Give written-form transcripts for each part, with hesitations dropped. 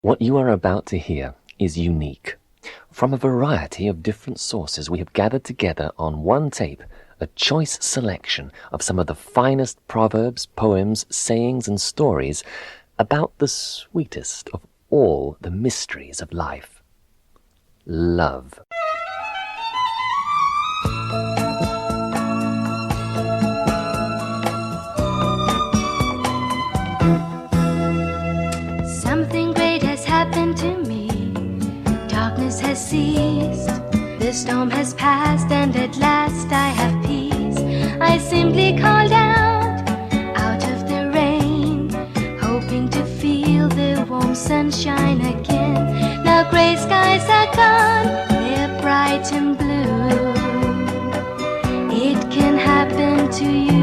What you are about to hear is unique. From a variety of different sources, we have gathered together on one tape a choice selection of some of the finest proverbs, poems, sayings, and stories about the sweetest of all the mysteries of life: love. Something great has happened to me. Darkness has ceased. The storm has passed, and at last I have peace. I simply called out of the rain, hoping to feel the warm sunshine again. Now gray skies are gone, they're bright and blue. It can happen to you.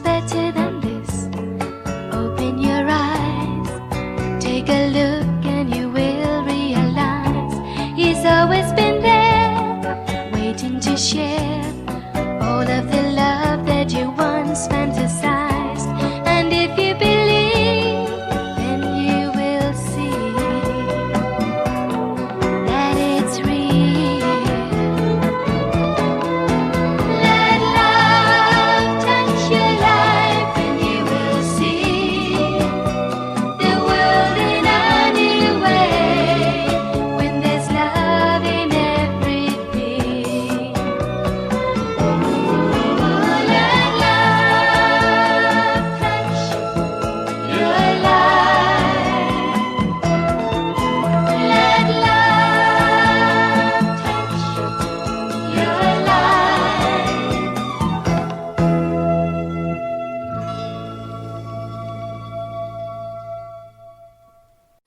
Better than this. Open your eyes, take a look, and you will realize He's always been there, waiting to share all of the love that you once fantasized. And if you believe, then you will see that it's real.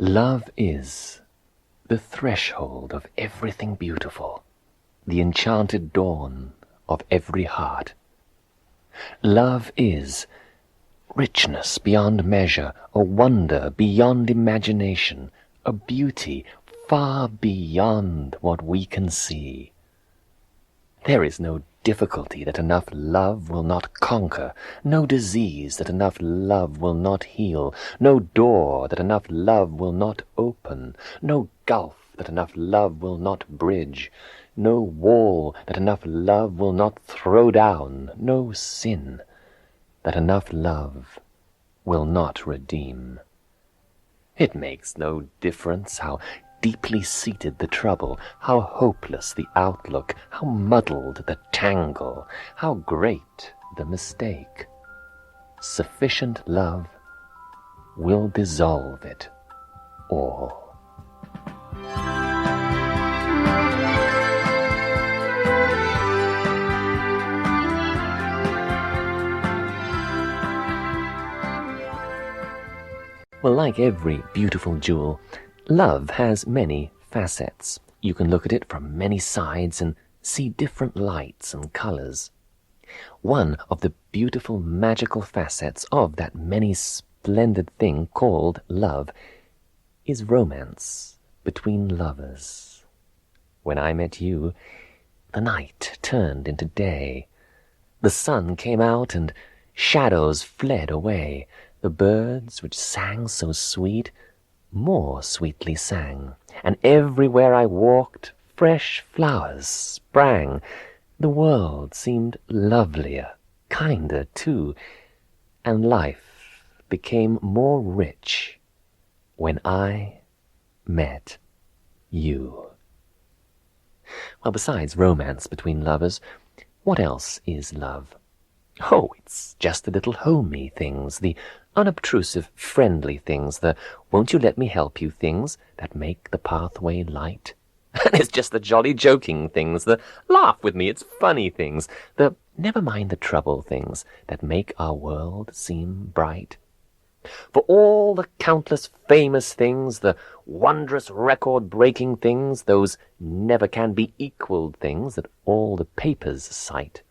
Love is the threshold of everything beautiful, the enchanted dawn of every heart. Love is richness beyond measure, a wonder beyond imagination, a beauty far beyond what we can see. There is no difficulty that enough love will not conquer, no disease that enough love will not heal, no door that enough love will not open, no gulf that enough love will not bridge, no wall that enough love will not throw down, no sin that enough love will not redeem. It makes no difference how deeply seated the trouble, how hopeless the outlook, how muddled the tangle, how great the mistake. Sufficient love will dissolve it all. Well, like every beautiful jewel, love has many facets. You can look at it from many sides and see different lights and colors. One of the beautiful magical facets of that many splendid thing called love is romance between lovers. When I met you, the night turned into day. The sun came out and shadows fled away. The birds which sang so sweet more sweetly sang, and everywhere I walked fresh flowers sprang. The world seemed lovelier, kinder too, and life became more rich when I met you. Well, besides romance between lovers, what else is love? Oh, it's just the little homey things, the unobtrusive, friendly things, the won't-you-let-me-help-you things that make the pathway light. And it's just the jolly joking things, the laugh with me, it's funny things, the never mind the trouble things that make our world seem bright. For all the countless famous things, the wondrous record-breaking things, those never-can-be-equaled things that all the papers cite,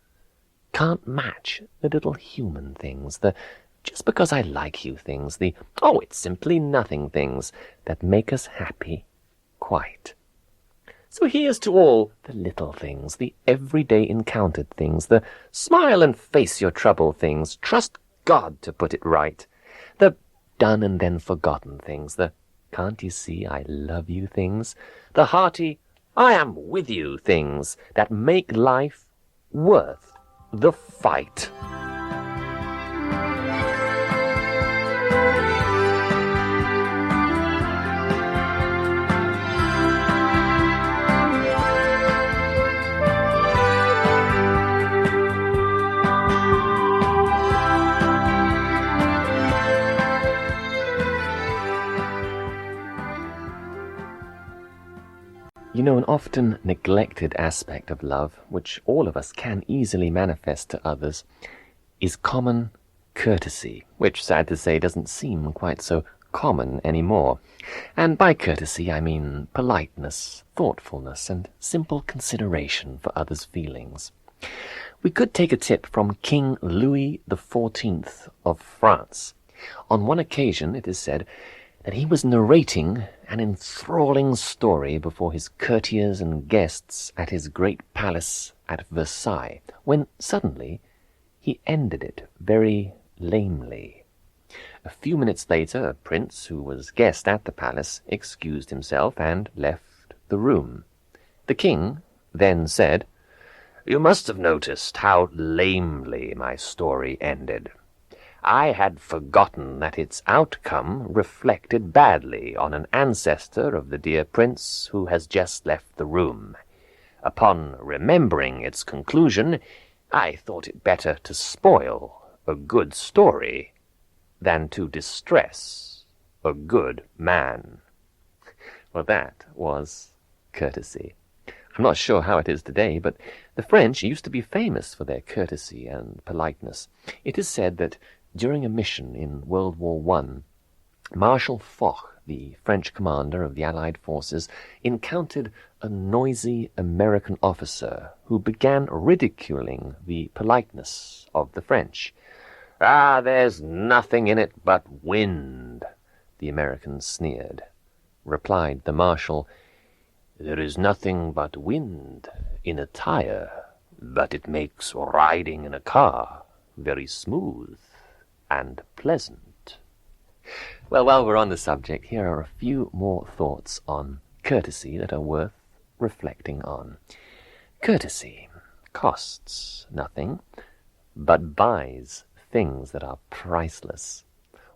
can't match the little human things, the just because I like you things, the oh, it's simply nothing things that make us happy, quite. So here's to all the little things, the everyday encountered things, the smile and face your trouble things, trust God to put it right, the done and then forgotten things, the can't you see I love you things, the hearty I am with you things that make life worth the fight. You know, an often neglected aspect of love, which all of us can easily manifest to others, is common courtesy, which, sad to say, doesn't seem quite so common anymore. And by courtesy, I mean politeness, thoughtfulness, and simple consideration for others' feelings. We could take a tip from King Louis XIV of France. On one occasion, it is said, that he was narrating an enthralling story before his courtiers and guests at his great palace at Versailles, when suddenly he ended it very lamely. A few minutes later, a prince who was guest at the palace excused himself and left the room. The king then said, "You must have noticed how lamely my story ended. I had forgotten that its outcome reflected badly on an ancestor of the dear prince who has just left the room. Upon remembering its conclusion, I thought it better to spoil a good story than to distress a good man." Well, that was courtesy. I'm not sure how it is today, but the French used to be famous for their courtesy and politeness. It is said that during a mission in World War I, Marshal Foch, the French commander of the Allied forces, encountered a noisy American officer who began ridiculing the politeness of the French. "Ah, there's nothing in it but wind," the American sneered. Replied the Marshal, "There is nothing but wind in a tire, but it makes riding in a car very smooth and pleasant." Well, while we're on the subject, here are a few more thoughts on courtesy that are worth reflecting on. Courtesy costs nothing, but buys things that are priceless.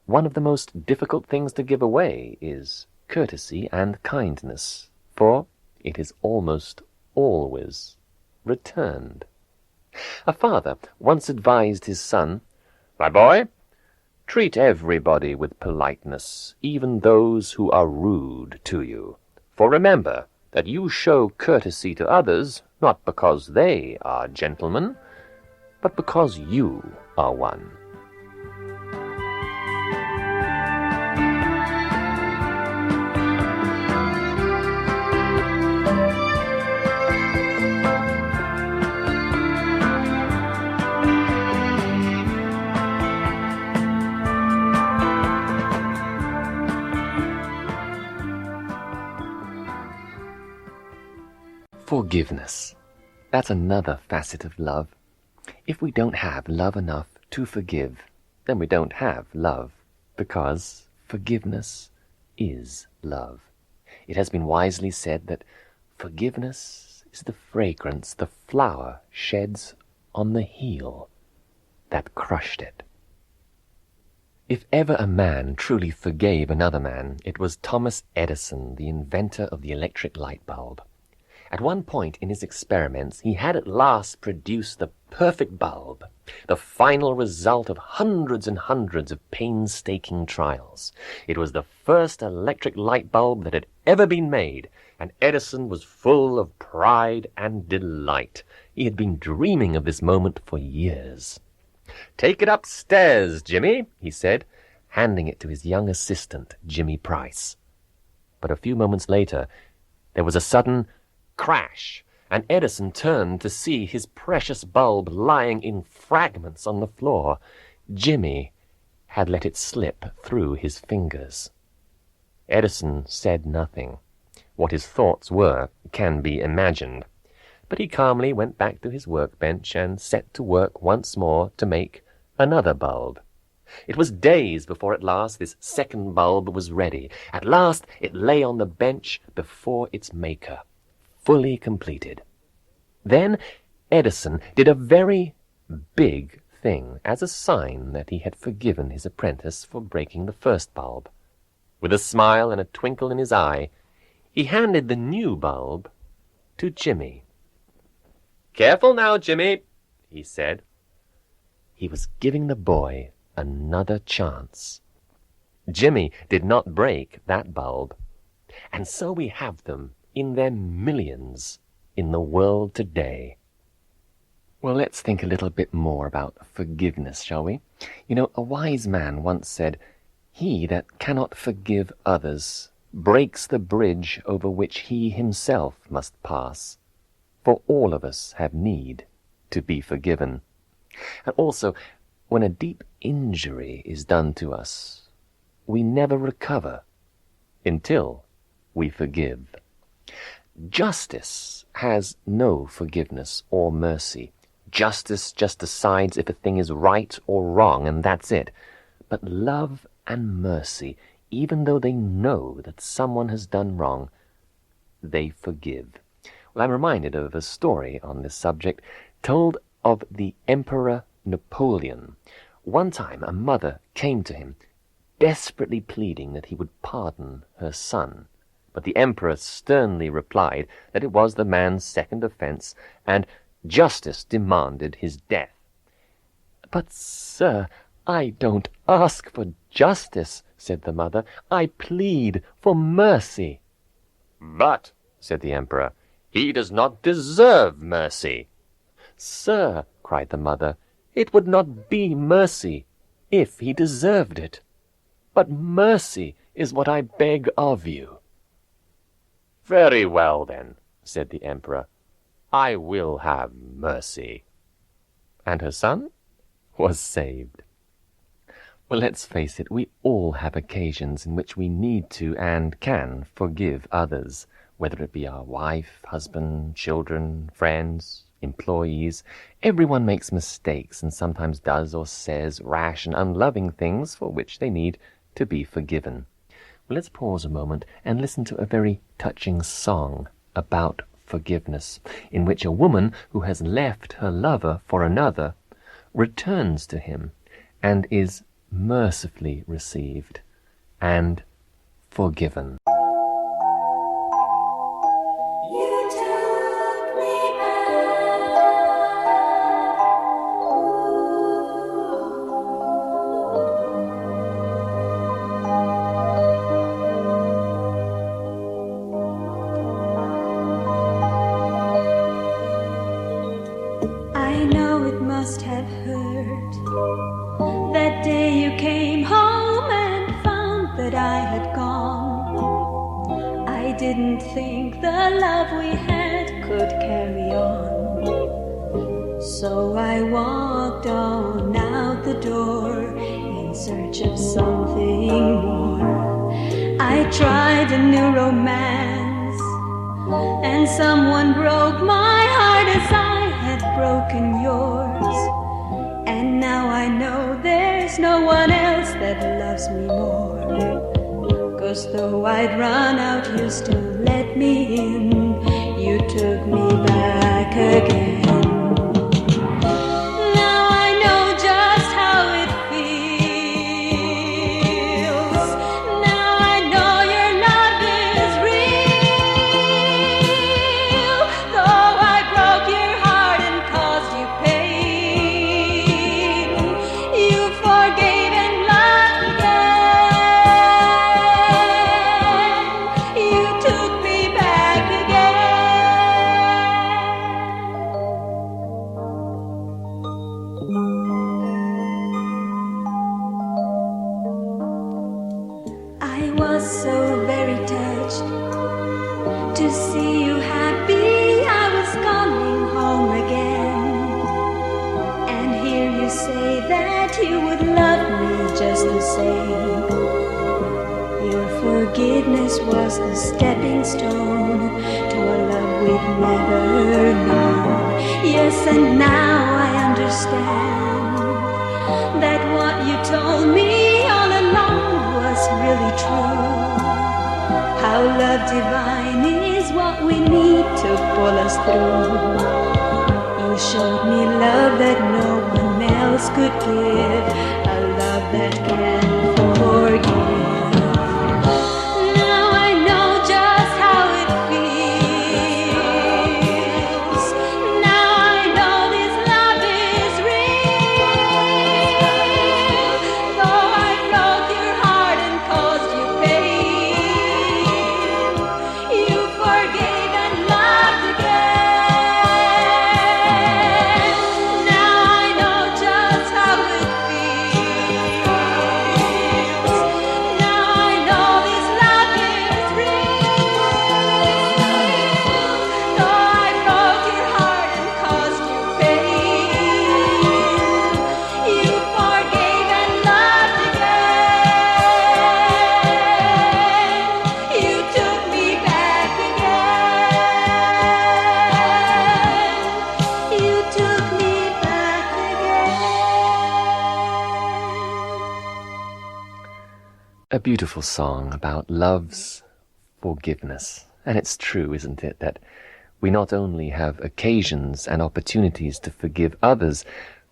One of the most difficult things to give away is courtesy and kindness, for it is almost always returned. A father once advised his son, "My boy, treat everybody with politeness, even those who are rude to you. For remember that you show courtesy to others not because they are gentlemen, but because you are one." Forgiveness. That's another facet of love. If we don't have love enough to forgive, then we don't have love, because forgiveness is love. It has been wisely said that forgiveness is the fragrance the flower sheds on the heel that crushed it. If ever a man truly forgave another man, it was Thomas Edison, the inventor of the electric light bulb. At one point in his experiments, he had at last produced the perfect bulb, the final result of hundreds and hundreds of painstaking trials. It was the first electric light bulb that had ever been made, and Edison was full of pride and delight. He had been dreaming of this moment for years. "Take it upstairs, Jimmy," he said, handing it to his young assistant, Jimmy Price. But a few moments later, there was a sudden crash, and Edison turned to see his precious bulb lying in fragments on the floor. Jimmy had let it slip through his fingers. Edison said nothing. What his thoughts were can be imagined. But he calmly went back to his workbench and set to work once more to make another bulb. It was days before at last this second bulb was ready. At last it lay on the bench before its maker, fully completed. Then Edison did a very big thing as a sign that he had forgiven his apprentice for breaking the first bulb. With a smile and a twinkle in his eye, he handed the new bulb to Jimmy. "Careful now, Jimmy," he said. He was giving the boy another chance. Jimmy did not break that bulb, and so we have them in their millions in the world today. Well, let's think a little bit more about forgiveness, shall we? You know, a wise man once said, "He that cannot forgive others breaks the bridge over which he himself must pass." For all of us have need to be forgiven. And also, when a deep injury is done to us, we never recover until we forgive. Justice has no forgiveness or mercy. Justice just decides if a thing is right or wrong, and that's it. But love and mercy, even though they know that someone has done wrong, they forgive. Well, I'm reminded of a story on this subject told of the Emperor Napoleon. One time a mother came to him, desperately pleading that he would pardon her son. But the emperor sternly replied that it was the man's second offense, and justice demanded his death. "But, sir, I don't ask for justice," said the mother. "I plead for mercy." "But," said the emperor, "he does not deserve mercy." "Sir," cried the mother, "it would not be mercy if he deserved it. But mercy is what I beg of you." "Very well, then," said the emperor, "I will have mercy." And her son was saved. Well, let's face it, we all have occasions in which we need to and can forgive others, whether it be our wife, husband, children, friends, employees. Everyone makes mistakes and sometimes does or says rash and unloving things for which they need to be forgiven. Well, let's pause a moment and listen to a very touching song about forgiveness, in which a woman who has left her lover for another returns to him and is mercifully received and forgiven. I know it must have hurt that day you came home and found that I had gone. I didn't think the love we had could carry on. So I walked on out the door in search of something more. I tried a new romance, and someone broke my heart as I had broken yours. And now I know there's no one else that loves me more. 'Cause though I'd run out, you still let me in. You took me back again. Now I know just how it feels. Now I know your love is real. Though I broke your heart and caused you pain, you forgave and loved again. You took me back again. to see you happy, I was coming home again. And hear you say that you would love me just the same. Your forgiveness was the stepping stone to a love we've never known. Yes, and now I understand that what you told me all along was really true. How love divine is what we need to pull us through. You showed me love that no one else could give, a love that can forgive. Now I know just how it feels. Now I know this love is real. Though I broke your heart and caused you pain, you forgave and loved again. Now I know just how it feels. Now I know this love is real. Though I broke your heart and caused you pain, you forgave and loved again. You took me back again. You took me back again. A beautiful song about love's forgiveness. And it's true, isn't it, that we not only have occasions and opportunities to forgive others,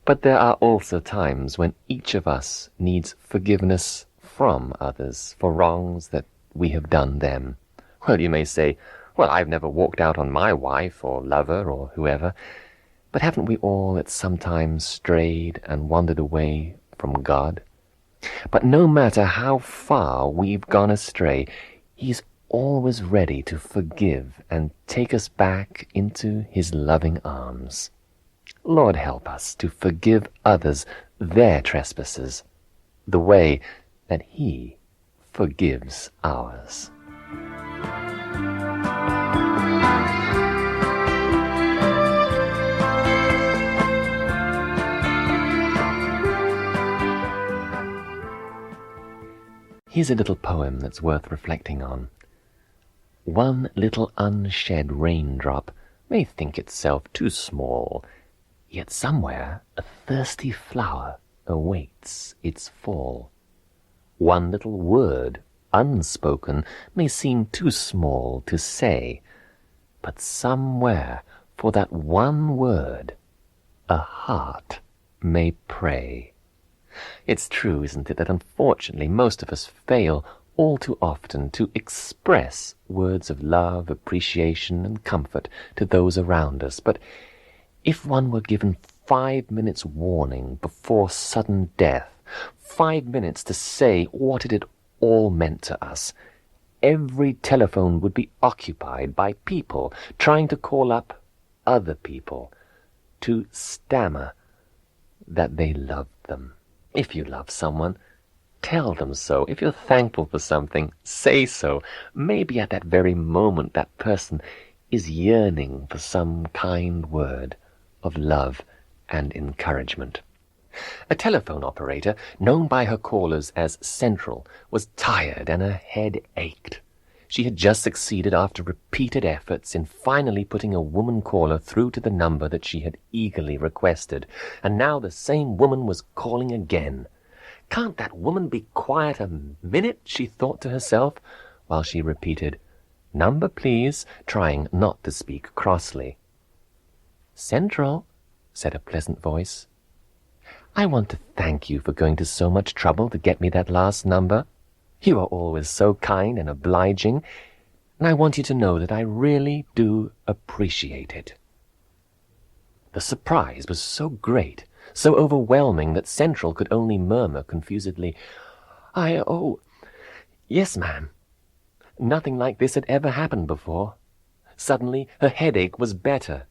but there are also times when each of us needs forgiveness from others for wrongs that we have done them. Well, you may say, well, I've never walked out on my wife or lover or whoever, but haven't we all at some time strayed and wandered away from God? But no matter how far we've gone astray, He's always ready to forgive and take us back into His loving arms. Lord, help us to forgive others their trespasses, the way that He forgives ours. Here's a little poem that's worth reflecting on. One little unshed raindrop may think itself too small, yet somewhere a thirsty flower awaits its fall. One little word, unspoken, may seem too small to say, but somewhere for that one word a heart may pray. It's true, isn't it, that unfortunately most of us fail all too often to express words of love, appreciation, and comfort to those around us. But if one were given 5 minutes warning before sudden death, 5 minutes to say what it had all meant to us, every telephone would be occupied by people trying to call up other people to stammer that they loved them. If you love someone, tell them so. If you're thankful for something, say so. Maybe at that very moment that person is yearning for some kind word of love and encouragement. A telephone operator, known by her callers as Central, was tired and her head ached. She had just succeeded after repeated efforts in finally putting a woman caller through to the number that she had eagerly requested, and now the same woman was calling again. Can't that woman be quiet a minute, she thought to herself, while she repeated, "Number, please," trying not to speak crossly. "Central," said a pleasant voice. "I want to thank you for going to so much trouble to get me that last number. You are always so kind and obliging, and I want you to know that I really do appreciate it." The surprise was so great, so overwhelming, that Central could only murmur confusedly, Oh, yes, ma'am." Nothing like this had ever happened before. Suddenly her headache was better.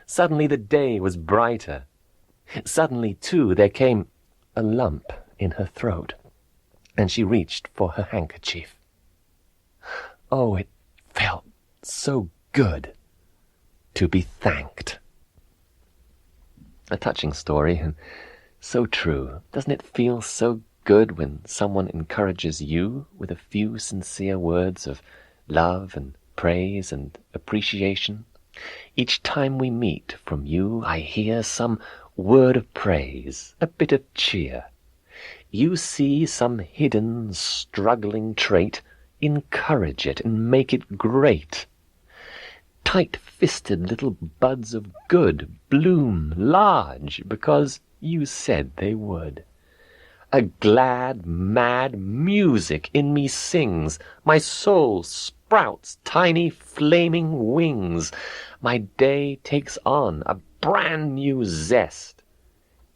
Suddenly the day was brighter. Suddenly, too, there came a lump in her throat, and she reached for her handkerchief. Oh, it felt so good to be thanked. A touching story, and so true. Doesn't it feel so good when someone encourages you with a few sincere words of love and praise and appreciation? Each time we meet, from you I hear some word of praise, a bit of cheer. You see some hidden, struggling trait, encourage it and make it great. Tight-fisted little buds of good bloom large because you said they would. A glad, mad music in me sings. My soul sprouts tiny flaming wings. My day takes on a brand new zest.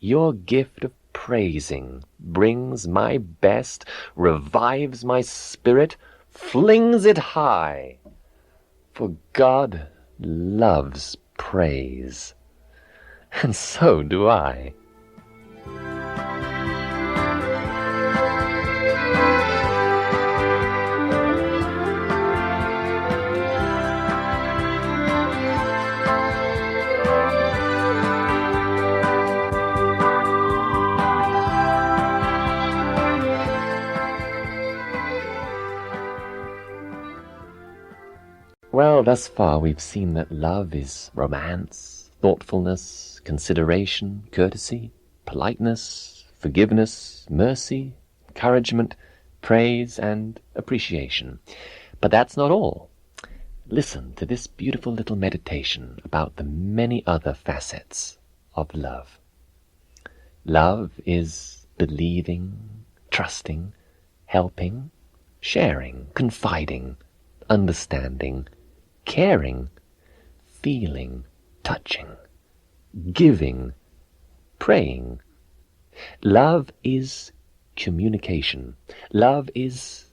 Your gift of praising brings my best, revives my spirit, flings it high. For God loves praise, and so do I. Well, thus far we've seen that love is romance, thoughtfulness, consideration, courtesy, politeness, forgiveness, mercy, encouragement, praise, and appreciation. But that's not all. Listen to this beautiful little meditation about the many other facets of love. Love is believing, trusting, helping, sharing, confiding, understanding, caring, feeling, touching, giving, praying. Love is communication. Love is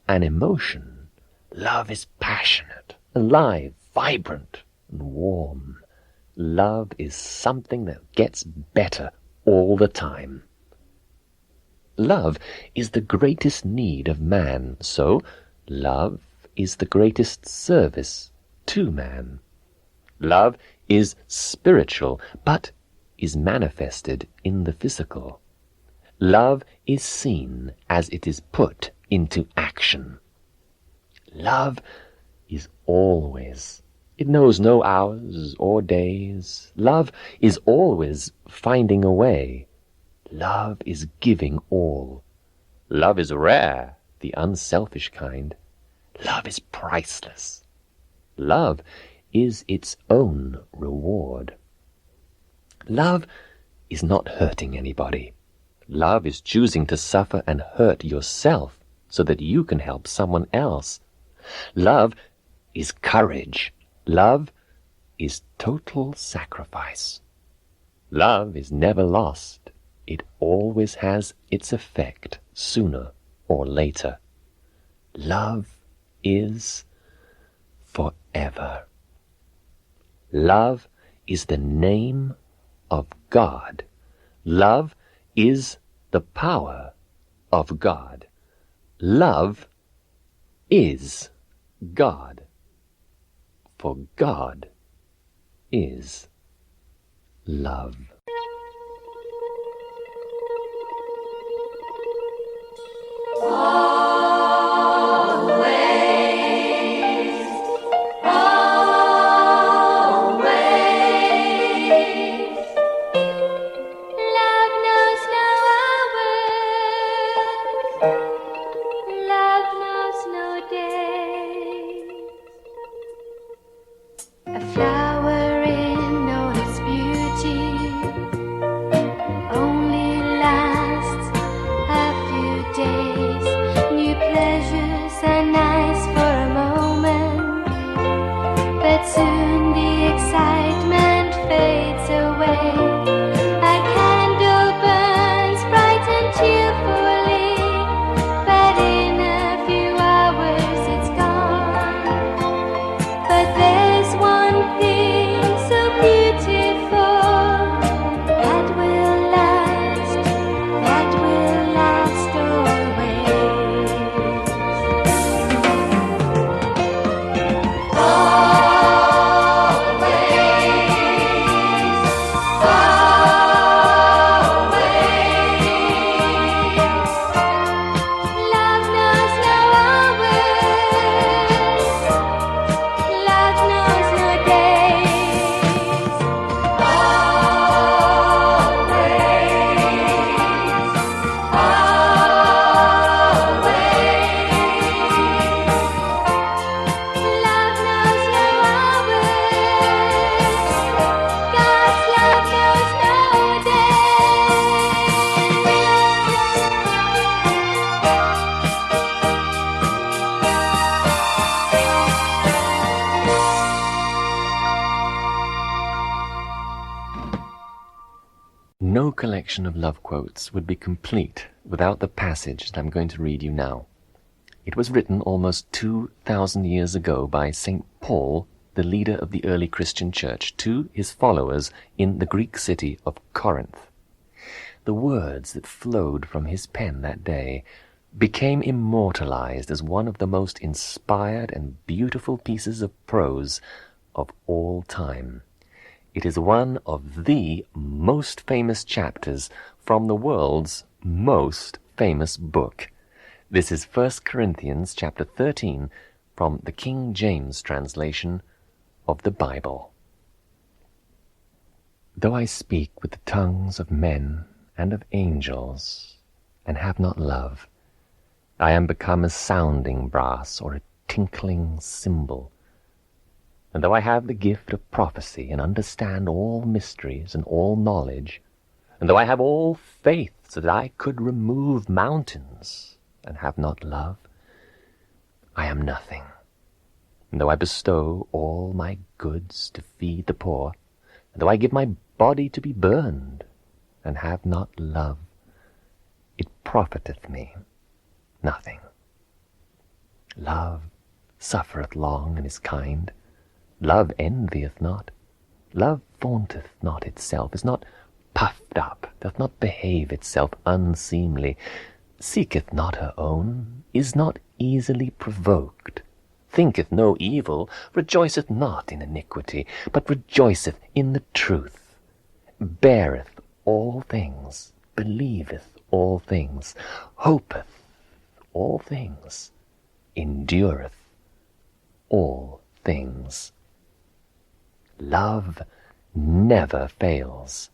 an emotion. Love is passionate, alive, vibrant, and warm. Love is something that gets better all the time. Love is the greatest need of man, so love is the greatest service to man. Love is spiritual, but is manifested in the physical. Love is seen as it is put into action. Love is always. It knows no hours or days. Love is always finding a way. Love is giving all. Love is rare, the unselfish kind. Love is priceless. Love is its own reward. Love is not hurting anybody. Love is choosing to suffer and hurt yourself so that you can help someone else. Love is courage. Love is total sacrifice. Love is never lost. It always has its effect sooner or later. Love is forever. Love is the name of God. Love is the power of God. Love is God. For God is love. Oh No collection of love quotes would be complete without the passage that I'm going to read you now. It was written almost 2,000 years ago by St. Paul, the leader of the early Christian church, to his followers in the Greek city of Corinth. The words that flowed from his pen that day became immortalized as one of the most inspired and beautiful pieces of prose of all time. It is one of the most famous chapters from the world's most famous book. This is 1 Corinthians chapter 13 from the King James translation of the Bible. Though I speak with the tongues of men and of angels, and have not love, I am become as sounding brass or a tinkling cymbal. And though I have the gift of prophecy, and understand all mysteries and all knowledge, and though I have all faith so that I could remove mountains, and have not love, I am nothing. And though I bestow all my goods to feed the poor, and though I give my body to be burned, and have not love, it profiteth me nothing. Love suffereth long and is kind. Love envieth not. Love vaunteth not itself, is not puffed up, doth not behave itself unseemly, seeketh not her own, is not easily provoked, thinketh no evil, rejoiceth not in iniquity, but rejoiceth in the truth, beareth all things, believeth all things, hopeth all things, endureth all things. Love never fails.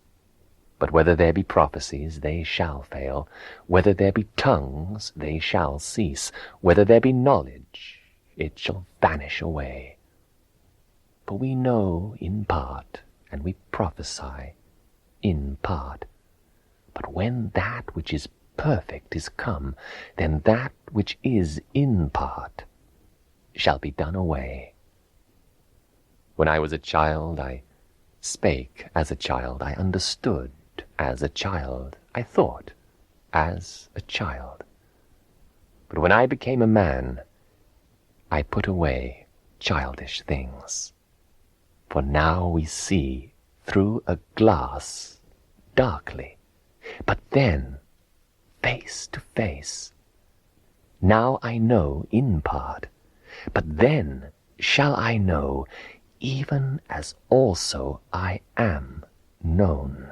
But whether there be prophecies, they shall fail. Whether there be tongues, they shall cease. Whether there be knowledge, it shall vanish away. For we know in part, and we prophesy in part. But when that which is perfect is come, then that which is in part shall be done away. When I was a child, I spake as a child, I understood as a child, I thought as a child. But when I became a man, I put away childish things. For now we see through a glass darkly, but then face to face. Now I know in part, but then shall I know, even as also I am known.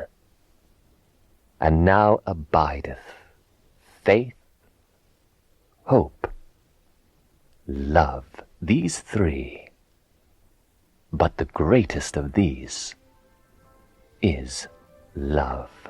And now abideth faith, hope, love, these three, but the greatest of these is love.